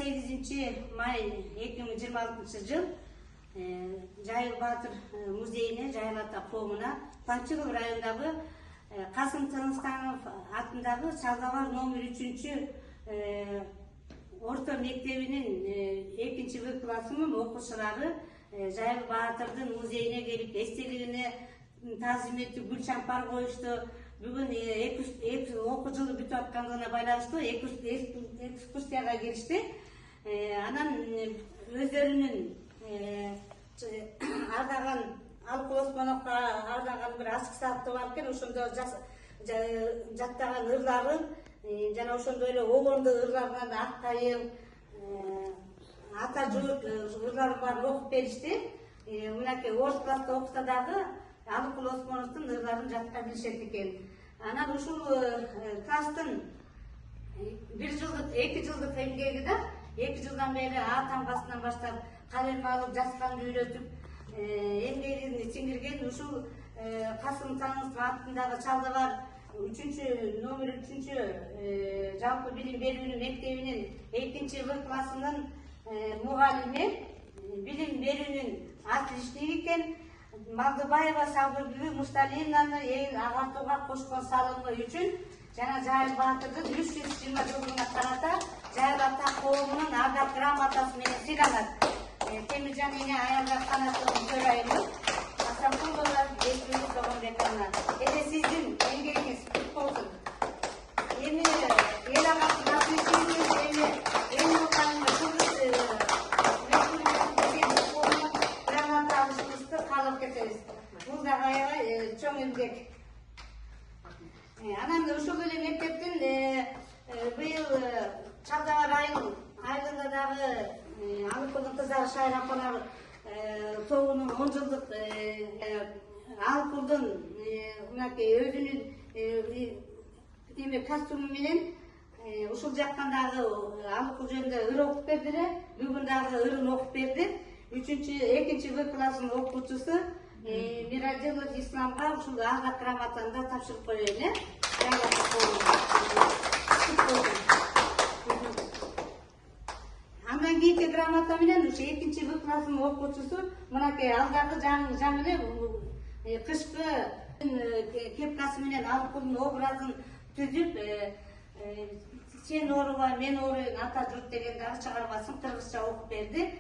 28-may 2026 Жайыл Батыр музейине, Жайыл Ата коомуна Панчыгыл районундагы Касым Тынысканов атындагы Чалдабар номер 3 орто мектебинин 2 классынын окуучулары Жайыл Батырдын музейине келип эстелигине тазим этип гүл чампар коюшту. Бүгүн 2 окуу жылы бүтүп аткандыгына байланыштуу экскурсияга келишти. Анан өздөрүнүн ардаган Алыкул Осмоновго ардаган бир ачык сааты бар экен. Ошондо жаттаган ырларын жана ошондой эле огондо ырларынан Аккайыл, ата журт ырлары барын окуп беришти. Мынакей орус класста окуса дагы Алыкул Осмоновдун ырларын жатка билишет экен. Анан ушул класстын 2 жылдык эмгеги да 2 жылдан бери А тамгасынан баштап калем алып жазганды үйрөтүп эмгегин сиңирген ушул Касым Тынысканов атындагы Чалдабар номер 3 жалпы билим берүүнүн мектебинин 2 классынын мугалими, билим берүүнүн отличниги экен. Малдыбаева Сабыргүл Мусталинованы эң агартууга кошкон салымы үчүн жана Жайыл Батырдын 320 жылдыгына карата Жайыл Ата коомунун ардак грамотасы менен сыйланат. Темиржан эне аялдар канатынын төрайымы Асамкулова Бекбүлү Тогонбековна. Эде сиздин эмгегиңиз күт болсун. Эми эл агасынын отличниги эми эң бул дагы аябай чоң эмгек. Анан ошол эле мектептин быйыл Чалдабар айылында дагы Алыкулдун кыздары шайыр апалар тобунун 10 жылдык Алыкулдун мынакей өзүнүн эме костюму менен ушул жактан дагы Алыкул жөнүндө ыр окуп берди. Бүгүн дагы ырын окуп берди. 2 класстын окуучусу Мирадилов Исламга ушул ардак грамотаны да тапшырып коеюн. Андан кийинки грамота менен ушу 2 класстын окуучусу мынакей алдагы жаңы эле кышкы кепкасы менен Алыкулдун образын түзүп сен оорубай мен ооруйн ата журт деген дагы чыгармасын кыргызча окуп берди.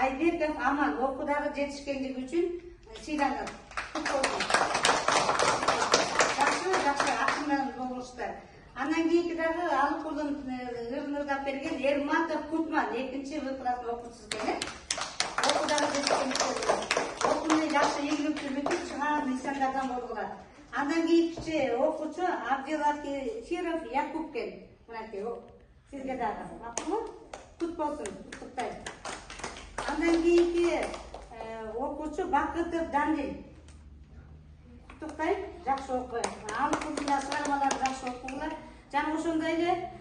Айбеков Аман окуудагы жетишкендиги үчүн сыйланат. Жакшы акындан болуштар. Андан кийинки дагы Алыкулдун ырын ырдап берген Эрматов Кутман 2 класстын окуучусу экен. Окуудагы жетишкендиги окууну жакшы ийгиликтүү бүтүп чыгаан нысандардан болгула. Андан кийинки окуучу Абдилакиров Якуп экен. Мынакей сизге дагы макулбу? Кут болсун. Куттуктайм. Андан кийинки окуучу Бакытов Данил. Куттуктайм, жакшы окуйт. Алыкулдун чыгармалары жакшы окугула. Жана ошондой эле